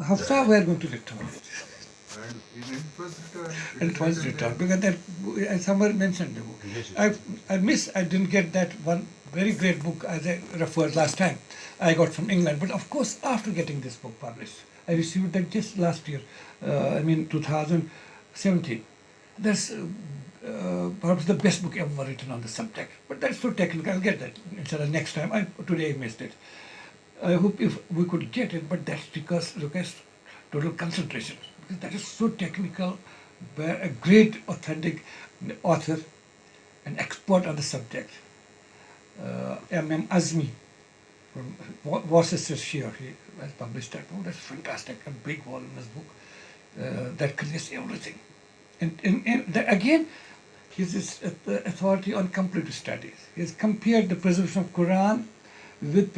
Hafsa were going to return. And it was returned. And it was returned because that as somewhere mentioned the book. I didn't get that one very great book as I referred last time. I got from England, but of course after getting this book published, I received that just last year. 2017. That's perhaps the best book ever written on the subject. But that's so technical. I'll get that inshallah next time. Today I missed it. I hope if we could get it, but that's because requires total concentration. Because that is so technical, by a great authentic author, an expert on the subject. M. Azmi from Worcestershire, he has published that book. That's fantastic, a big voluminous book that clears everything. And again, he's this authority on comparative studies. He has compared the preservation of Quran with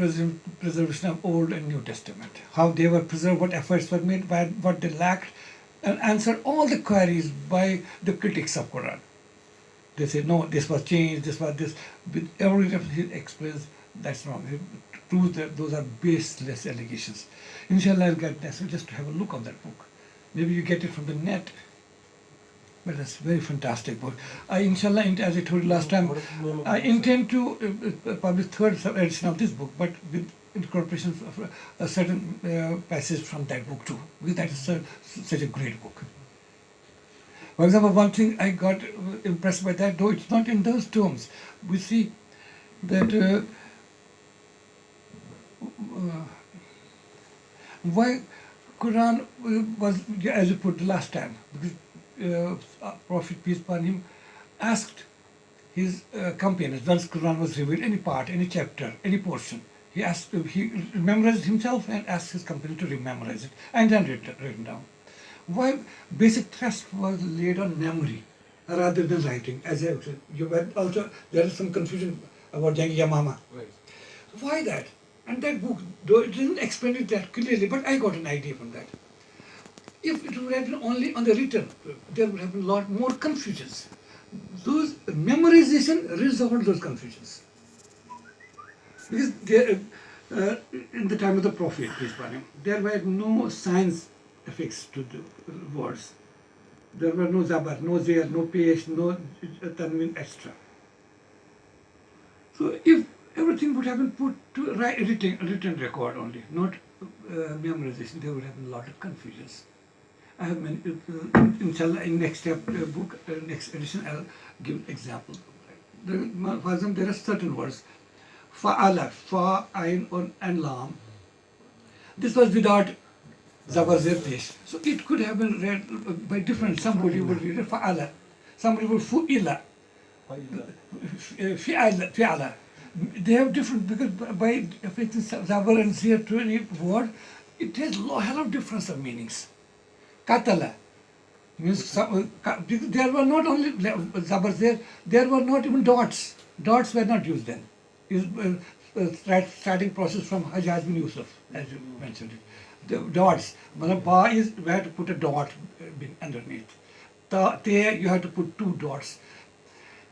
preservation of Old and New Testament, how they were preserved, what efforts were made, what they lacked, and answered all the queries by the critics of Quran. They say, no, this was changed, this was this. With every reference he explains, that's wrong. He proves that those are baseless allegations. Inshallah, I'll get that. So just to have a look on that book. Maybe you get it from the net. But that's a very fantastic book. Inshallah, as I told you last time, I intend to publish third edition of this book, but with incorporation of a certain passage from that book too, because that is such a great book. For example, one thing I got impressed by that, though it's not in those terms, we see that why Quran was, as you put the last time, because Prophet, peace upon him, asked his companions, once Quran was revealed, any part, any chapter, any portion, he memorized himself and asked his companion to rememorize it, and then written down. Why basic thrust was laid on memory rather than writing, as I said. Also, there is some confusion about Jangi Yamama. Right. Why that? And that book, though it didn't explain it that clearly, but I got an idea from that. If it would have been only on the written, there would have been a lot more confusions. Those memorization resolved those confusions. Because in the time of the Prophet, peace upon him, there were no signs affixed to the words. There were no zabar, no zir, no pesh, no tanwin, etc. So if everything would have been put to written record only, not memorization, there would have been a lot of confusions. I have many, inshallah, in next book, next edition, I'll give example. For example, there are certain words, fa'ala, fa, ayn, and lam. This was without zabar, zir, pesh. So it could have been read by different. Somebody would read it fa'ala, somebody would fu'ila, fi'ala. They have different, because by affixing zabar and zir to any word, it has a hell of difference of meanings. Katala means there were not only zabars there were not even dots. Dots were not used then. Starting process from Hajjaj bin Yusuf, as you mentioned it. The dots. Ba is we had to put a dot underneath. There you had to put two dots.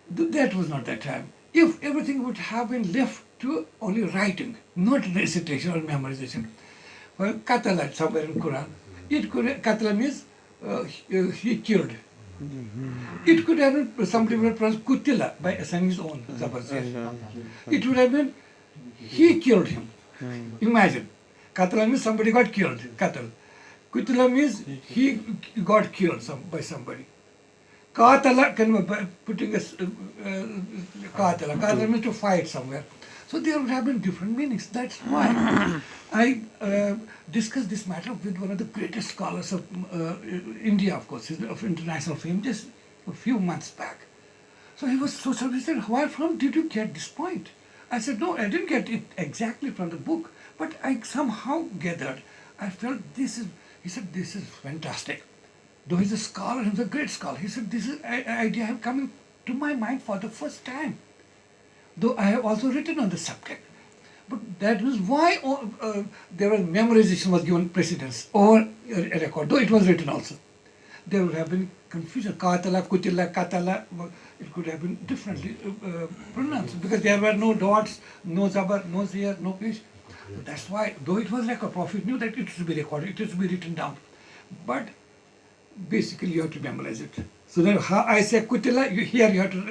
That was not that time. If everything would have been left to only writing, not recitation or memorization. Well, Katala somewhere in Quran. It could Katla means he killed. It could have been somebody would have pronounced Kutila by assigning his own zabar. It would have been he killed him. Imagine. Katla means somebody got killed. Katl. Kutila means he got killed by somebody. Katala can be putting a Katala. Katala means to fight somewhere. So there would have been different meanings. That's why I discussed this matter with one of the greatest scholars of India, of course, of international fame, just a few months back. So he was so surprised. He said, where from did you get this point? I said, no, I didn't get it exactly from the book, but I somehow gathered. I felt this is, he said, this is fantastic. Though he's a scholar, he's a great scholar. He said, this is an idea have coming to my mind for the first time. Though I have also written on the subject. But that was why there was memorization was given precedence over a record, though it was written also. There would have been confusion. Katala, Kutila, Katala, it could have been differently pronounced because there were no dots, no zabar, no ziyar, no pesh. That's why, though it was record, Prophet knew that it should be recorded, it should be written down. But basically you have to memorize it. So then how I say kutila, here you have to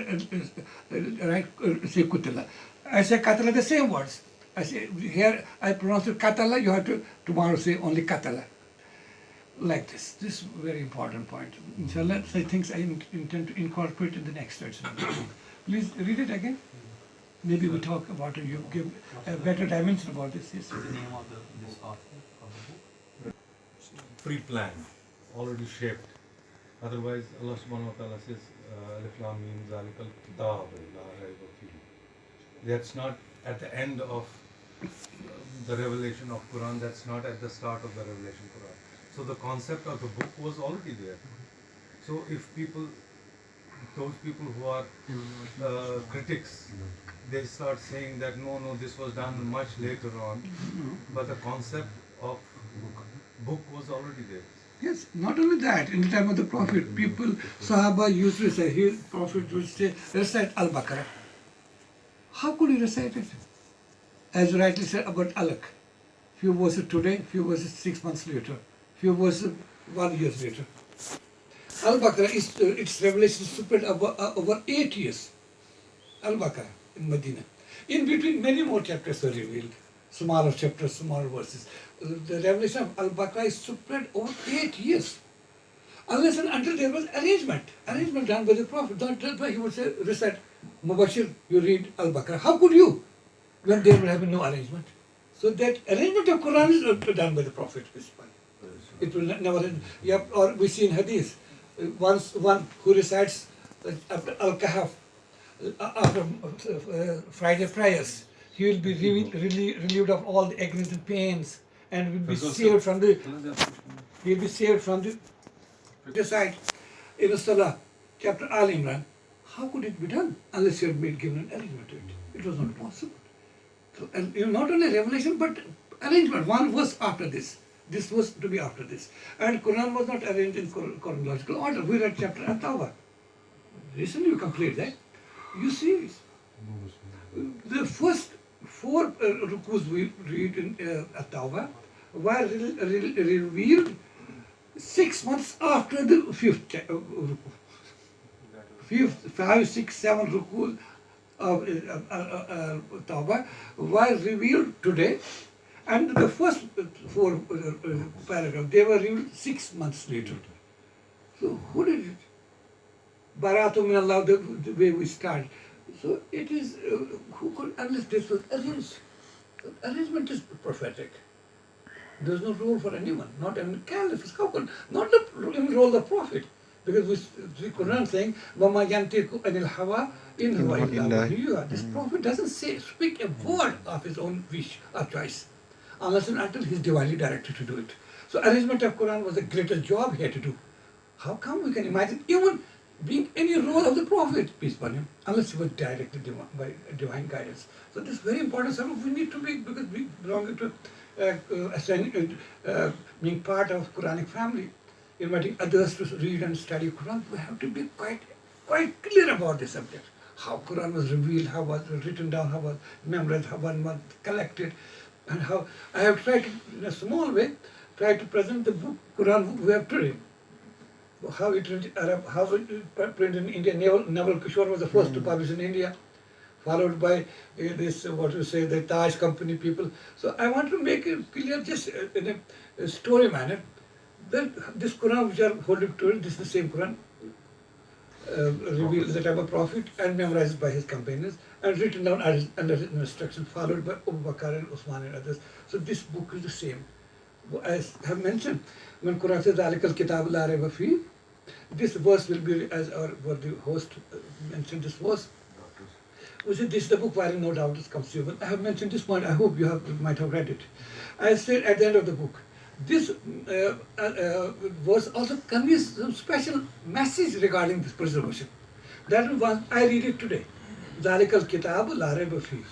write, say kutila. I say katala, the same words. I say here I pronounce it katala, you have to tomorrow say only katala. Like this. This is a very important point. Inshallah, I think I intend to incorporate in the next section. Please read it again. Maybe we talk about it. You give a better dimension about this. Yes. The name of this author of the book? Pre-planned, already shaped. Otherwise, Allah subhanahu wa ta'ala says, Alif Lam Mim Zalikal Kitab La Rayba Fihi. That's not at the end of the revelation of Quran, that's not at the start of the revelation Quran. So the concept of the book was already there. So if people, those people who are critics, they start saying that no, this was done much later on, but the concept of book was already there. Yes, not only that, in the time of the Prophet, people, Sahaba used to say, here, Prophet would say, recite Al-Baqarah. How could he recite it? As you rightly said about Alaq. Few verses today, few verses 6 months later, few verses 1 year later. Al-Baqarah, its revelation spread over 8 years. Al-Baqarah in Medina. In between, many more chapters were revealed. Smaller chapters, smaller verses. The revelation of Al-Baqarah is spread over 8 years. Unless and until there was arrangement done by the Prophet. That's why he would say, recite Mubashir, you read Al-Baqarah. How could you, when there will have been no arrangement? So that arrangement of Quran is done by the Prophet. It will never end. Or we see in Hadith, once one who recites Al-Kahf after Friday prayers, he will be relieved of all the agonies and pains, and will be saved from the. He will be saved from the. Decide in the Salah, chapter Al Imran. How could it be done unless you had been given an arrangement to it? It was not possible. So, and not only revelation but arrangement. One verse after this. This was to be after this. And Quran was not arranged in chronological order. We read chapter At-Tawbah. Recently we completed that. You see, the first 4 rukus we read in At-Tawbah were revealed 6 months after the 5th ruku. 5, 6, 7 rukus of Tawbah were revealed today, and the first 4 paragraphs, they were revealed 6 months later. So who did it? Baratu min Allah, the way we start. So it is, who could, unless this was arranged. Arrangement is prophetic. There is no role for anyone, not even caliph, not the role of the prophet. Because we see Quran saying, وَمَا يَنْتِقُ عَنِ الْهَوَىٰ إِنْ هُوَ إِلَّا وَحْيٌ. This prophet doesn't speak a word of his own wish or choice, unless and until he is divinely directed to do it. So arrangement of Quran was the greatest job he had to do. How come we can imagine even being any role of the prophet, peace upon him, unless he was directed by divine guidance. So this is very important. Some of we need to be, because we belong to being part of Quranic family, inviting others to read and study Quran, we have to be quite clear about this subject. How Quran was revealed, how was written down, how was memorized, how was collected, and how I have tried to, in a small way, try to present the book Quran we have today. How it printed in India. Naval Kishore was the first to publish in India, followed by this, the Taj company people. So I want to make it clear just in a story manner that this Quran which are holding to it, this is the same Quran revealed at the time of Prophet and memorized by his companions and written down under his instruction, followed by Abu Bakr and Usman and others. So this book is the same. As I have mentioned, when Quran says Zalikal Kitab La Rayba Fihi, this verse will be, as what the host mentioned this verse, we said this is the book wherein no doubt is conceivable. I have mentioned this point, I hope you might have read it. I said at the end of the book, this verse also conveys some special message regarding this preservation. That one, I read it today. Zalikal Kitab La Rayba Fihi.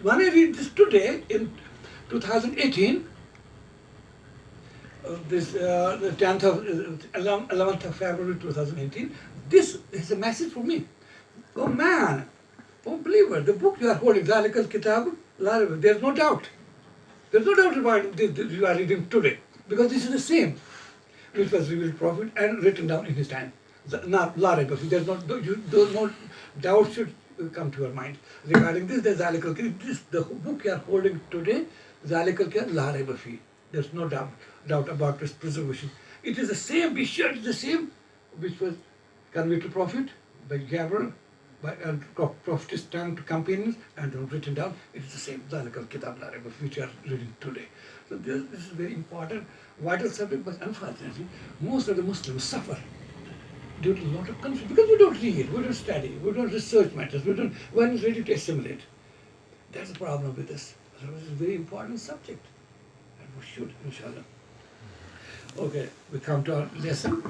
When I read this today in 2018, the 11th of February 2018, this is a message for me. Oh man, oh believer, the book you are holding, Zalikal Kitab La Rayba, there is no doubt. There's no doubt about this you are reading today, because this is the same which was revealed prophet and written down in his time. Not La Raiba Fi. There's no doubt should come to your mind regarding this. There's Zalikal Kitab. This the book you are holding today, Zalikal Kitab La Raiba Fi. There's no doubt about its preservation. It is the same. Be sure it's the same which was conveyed to prophet by Gabriel, by prophet's tongue to companions, and written down. It is the same. Zalikal Kitab La Raiba Fi, which you are reading today. So this is very important, vital subject, but unfortunately, most of the Muslims suffer due to a lot of confusion because we don't read, we don't study, we don't research matters, one is ready to assimilate. That's the problem with this. Otherwise, it's a very important subject, and we should, inshallah. Okay, we come to our lesson.